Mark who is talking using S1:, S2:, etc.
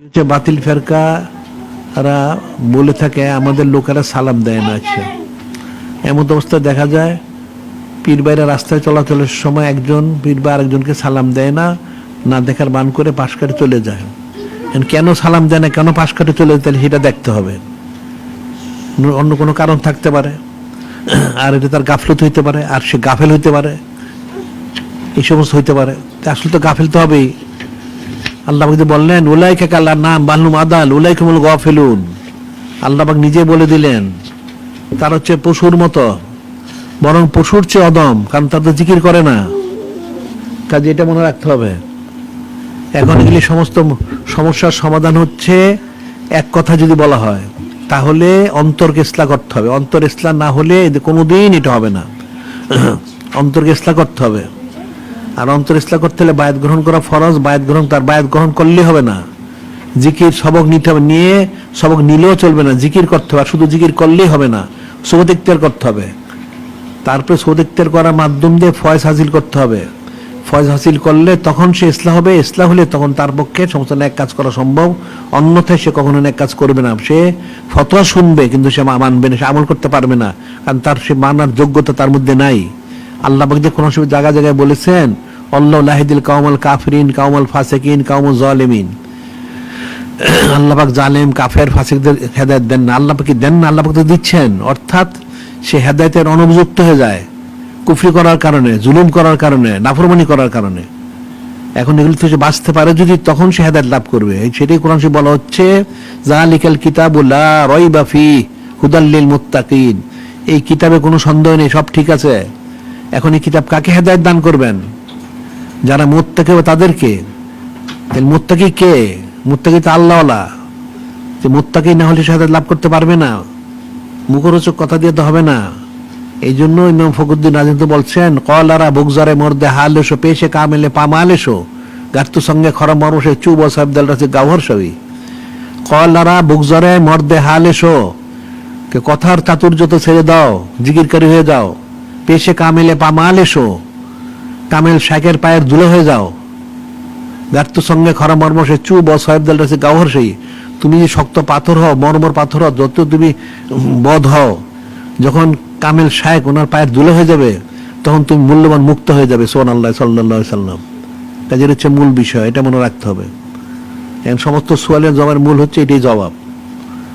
S1: হচ্ছে বাতিল ফেরকারা বলে থাকে আমাদের লোকেরা সালাম দেয় না। আচ্ছা, এমন অবস্থায় দেখা যায় পীর ভাইরা রাস্তায় চলাচলের সময় একজন পীর ভাই আরেকজনকে সালাম দেয় না, না দেখার বান করে পাশ কাটে চলে যায়। কেন সালাম দেয় না, কেন পাশ কাটে চলে যায়, তাহলে সেটা দেখতে হবে। অন্য কোনো কারণ থাকতে পারে, আর এটা তার গাফলত হইতে পারে, আর সে গাফেল হইতে পারে, এই সমস্ত হইতে পারে। আসলে তো গাফেল তো হবেই। আল্লাহ বললেন উলাইকা কাল্লাহ নাম বাল্লুম আদাল উলাইকুমুল গাফিলুন। আল্লাহ পাক নিজে বলে দিলেন তার হচ্ছে পশুর মতো, বরং পশুর চেয়ে অদম, কারণ তার তো জিকির করে না। কাজে এটা মনে রাখতে হবে। এখন এগুলি সমস্ত সমস্যার সমাধান হচ্ছে এক কথা যদি বলা হয়, তাহলে অন্তরকে ইসলাহ করতে হবে। অন্তর ইসলাহ না হলে কোনোদিন এটা হবে না। অন্তরকে ইসলাহ করতে হবে। আর অন্তর ইসলাহ করতে হলে বায়াত গ্রহণ করা ফরজ। বায়াত গ্রহণ করলেই হবে না, জিকির সবক নিতে হবে। নিয়ে সবক নিলেও চলবে না, জিকির করতে হবে। আর শুধু জিকির করলেই হবে না, সুবত ইখতিয়ার করতে হবে। তারপরে সুবত ইখতিয়ার করার মাধ্যম দিয়ে ফয়েজ হাসিল করতে হবে। ফয়েজ হাসিল করলে তখন সে ইসলাহ হবে। ইসলাহ হলে তখন তার পক্ষে সমস্ত ন্যাক কাজ করা সম্ভব। অন্যথায় সে কখনো ন্যাক কাজ করবে না। সে ফতোয়া শুনবে কিন্তু সে মানবে না, সে আমল করতে পারবে না, কারণ তার সে মানার যোগ্যতা তার মধ্যে নাই। আল্লাহ পাক যে কোন সময় জায়গায় জায়গায় বলেছেন আল্লাহু লা ইয়াহদিল কাওমাল কাফিরিন কাওমাল ফাসিকিন কাওমুজ জালিমিন। আল্লাহ পাক জালেম কাফের ফাসিকদের হেদায়েত দেন না। আল্লাহ পাক কি দেন না? আল্লাহ পাক তো দিচ্ছেন। অর্থাৎ সে হেদায়েতের অনুপযুক্ত হয়ে যায় কুফরি করার কারণে, জুলুম করার কারণে, নাফরমানি করার কারণে। এখন এগুলো থেকে বাঁচতে পারে যদি, তখন সে হেদায়েত লাভ করবে। সেটাই কোরআন শরীফে বলা হচ্ছে যালিকাল কিতাবু লা রাইবা ফিহি হুদাল লিল মুত্তাকিন। এই কিতাবে কোনো সন্দেহ নেই, সব ঠিক আছে। এখন এই কিতাব কাকে হেদায়েত দান করবেন? যারা মুত্তাকি হবে তাদেরকে। তাহলে মুত্তাকি কে? মুত্তাকি তো আল্লাহওয়ালা। যে মুত্তাকি না হলে সে হেদায়েত লাভ করতে পারবে না। মুখরোচক কথা দিয়ে তো হবে না। এই জন্য ইমাম ফখরুদ্দিন রাজি তো বলছেন কলারা বুকজারে মর্দে হালেশো পেশে কামেলে পামালেশো গার্তু সঙ্গে খরা মরমসে চুব সাহেবদাল রাছে গাওহর সবই। কলারা বুকজারে মর্দে হালেশো, কথার চাতুর্য তো ছেড়ে দাও, জিকিরকারী হয়ে যাও। পেশে কামেলে পামালেশো, কামেল শাকের পায়ের ধুলো হয়ে যাও। গার্তু সঙ্গে খরা মর্মসে চুব সাহেবদাল রাছে গাওহর সেই। তুমি যে শক্ত পাথর হও, মর্মর পাথর হও, যত তুমি বধ হও, যখন কামেল শায়েক ওনার পায়ের ধুলো হয়ে যাবে, তখন তুমি মূল্যবান মুক্ত হয়ে যাবে। সুবহানাল্লাহ সাল্লাল্লাহু আলাইহি সাল্লাম। কাজের হচ্ছে মূল বিষয়, এটা মনে রাখতে হবে। সমস্ত সোয়ালের জবাবের মূল হচ্ছে এটাই জবাব।